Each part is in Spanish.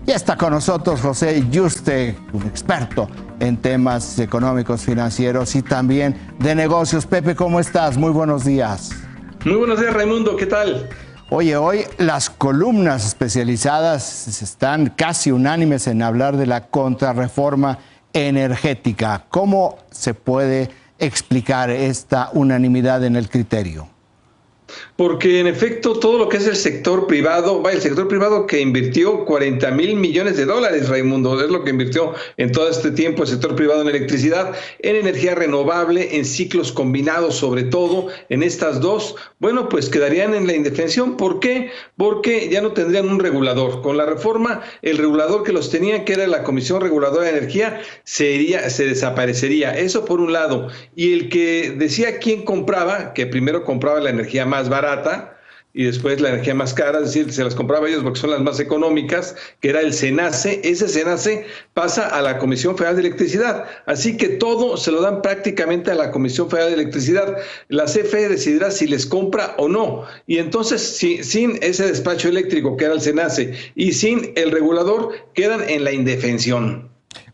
Y está con nosotros José Yuste, un experto en temas económicos, financieros y también de negocios. Pepe, ¿cómo estás? Muy buenos días. Muy buenos días, Raimundo. ¿Qué tal? Oye, hoy las columnas especializadas están casi unánimes en hablar de la contrarreforma energética. ¿Cómo se puede explicar esta unanimidad en el criterio? Porque en efecto todo lo que es el sector privado, el sector privado que invirtió 40,000 millones de dólares, Raimundo, es lo que invirtió en todo este tiempo el sector privado en electricidad, en energía renovable, en ciclos combinados sobre todo, en estas dos, bueno, pues quedarían en la indefensión. ¿Por qué? Porque ya no tendrían un regulador. Con la reforma, el regulador que los tenía, que era la Comisión Reguladora de Energía, se desaparecería. Eso por un lado. Y el que decía quién compraba, que primero compraba la energía más barata y después la energía más cara, es decir, se las compraba ellos porque son las más económicas, que era el SENACE. Ese SENACE pasa a la Comisión Federal de Electricidad, así que todo se lo dan prácticamente a la Comisión Federal de Electricidad. La CFE decidirá si les compra o no, y entonces sin ese despacho eléctrico que era el SENACE y sin el regulador, quedan en la indefensión.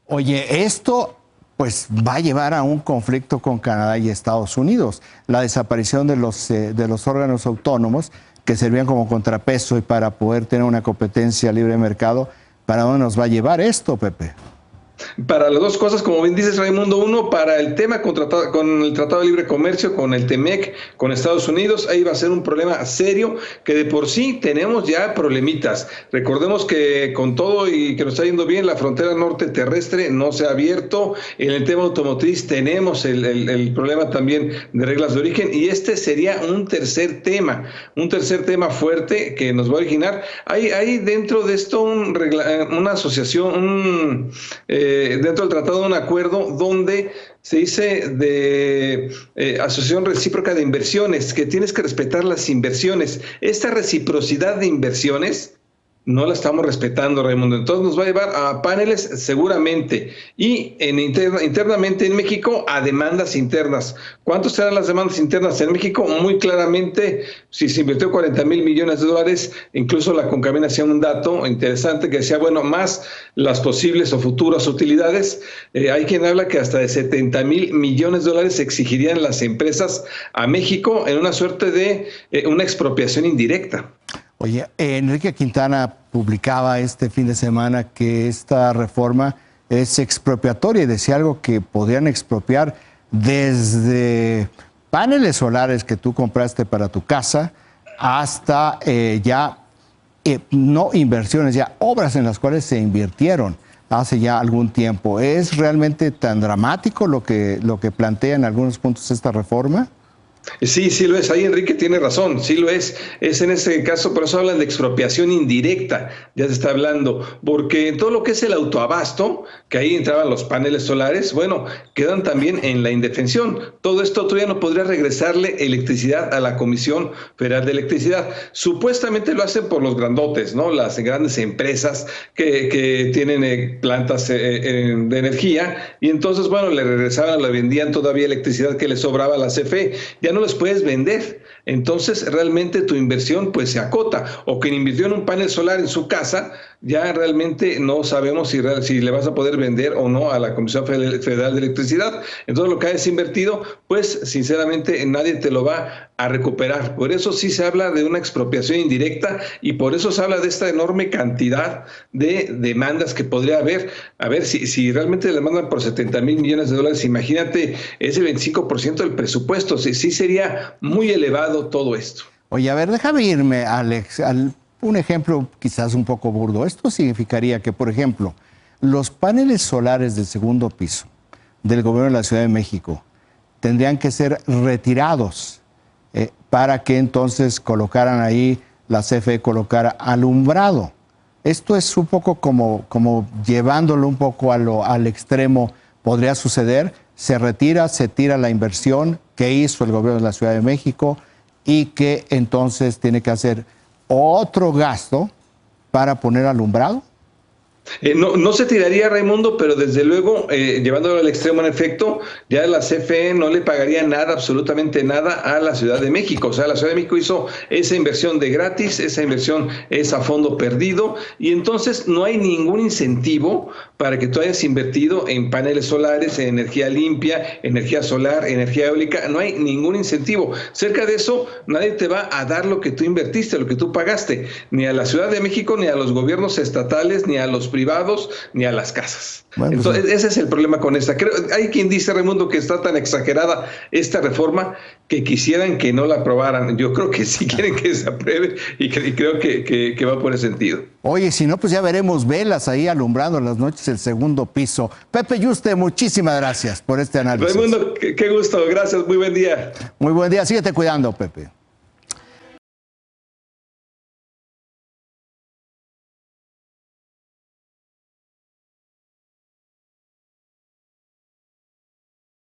Oye, esto pues va a llevar a un conflicto con Canadá y Estados Unidos. La desaparición de los órganos autónomos que servían como contrapeso y para poder tener una competencia libre de mercado. ¿Para dónde nos va a llevar esto, Pepe? Para las dos cosas, como bien dices, Raimundo. Uno, para el tema con el Tratado de Libre Comercio, con el TEMEC, con Estados Unidos, ahí va a ser un problema serio, que de por sí tenemos ya problemitas. Recordemos que con todo y que nos está yendo bien, la frontera norte terrestre no se ha abierto. En el tema automotriz tenemos el problema también de reglas de origen, y este sería un tercer tema fuerte que nos va a originar. Hay dentro de esto una asociación, dentro del tratado, un acuerdo donde se dice de asociación recíproca de inversiones, que tienes que respetar las inversiones. Esta reciprocidad de inversiones no la estamos respetando, Raimundo. Entonces nos va a llevar a paneles seguramente, y internamente en México a demandas internas. ¿Cuántos serán las demandas internas en México? Muy claramente, si se invirtió 40,000 millones de dólares, incluso la Concamina hacía un dato interesante que decía, bueno, más las posibles o futuras utilidades, hay quien habla que hasta de 70,000 millones de dólares exigirían las empresas a México en una suerte de una expropiación indirecta. Oye, Enrique Quintana publicaba este fin de semana que esta reforma es expropiatoria y decía algo que podrían expropiar desde paneles solares que tú compraste para tu casa hasta no inversiones, ya obras en las cuales se invirtieron hace ya algún tiempo. ¿Es realmente tan dramático lo que plantea en algunos puntos esta reforma? Sí, sí lo es. Ahí Enrique tiene razón, sí lo es. Es en ese caso, por eso hablan de expropiación indirecta, ya se está hablando, porque todo lo que es el autoabasto, que ahí entraban los paneles solares, bueno, quedan también en la indefensión. Todo esto todavía no podría regresarle electricidad a la Comisión Federal de Electricidad. Supuestamente lo hacen por los grandotes, ¿no? Las grandes empresas que tienen plantas de energía, y entonces, bueno, le regresaban, le vendían todavía electricidad que le sobraba a la CFE. Ya no les puedes vender, entonces realmente tu inversión pues se acota. O quien invirtió en un panel solar en su casa, ya realmente no sabemos si le vas a poder vender o no a la Comisión Federal de Electricidad. Entonces lo que hayas invertido, pues sinceramente nadie te lo va a recuperar. Por eso sí se habla de una expropiación indirecta, y por eso se habla de esta enorme cantidad de demandas que podría haber. A ver, si realmente le mandan por 70,000 millones de dólares, imagínate, es el 25% del presupuesto. Sí sería muy elevado todo esto. Oye, a ver, déjame irme, Alex, un ejemplo quizás un poco burdo. Esto significaría que, por ejemplo, los paneles solares del segundo piso del gobierno de la Ciudad de México tendrían que ser retirados para que entonces colocaran ahí, la CFE colocara alumbrado. Esto es un poco como llevándolo un poco al extremo. Podría suceder, se tira la inversión que hizo el gobierno de la Ciudad de México y que entonces tiene que hacer otro gasto para poner alumbrado. No se tiraría, Raimundo, pero desde luego, llevándolo al extremo en efecto, ya la CFE no le pagaría nada, absolutamente nada a la Ciudad de México. O sea, la Ciudad de México hizo esa inversión de gratis, esa inversión es a fondo perdido, y entonces no hay ningún incentivo para que tú hayas invertido en paneles solares, en energía limpia, energía solar, energía eólica. No hay ningún incentivo. Cerca de eso, nadie te va a dar lo que tú invertiste, lo que tú pagaste, ni a la Ciudad de México, ni a los gobiernos estatales, ni a los privados, ni a las casas. Bueno, entonces, ese es el problema con esta. Hay quien dice, Raimundo, que está tan exagerada esta reforma que quisieran que no la aprobaran. Yo creo que sí quieren que se apruebe y creo que va por ese sentido. Oye, si no, pues ya veremos velas ahí alumbrando las noches el segundo piso. Pepe Yuste, muchísimas gracias por este análisis. Raimundo, qué gusto. Gracias. Muy buen día. Muy buen día. Síguete cuidando, Pepe.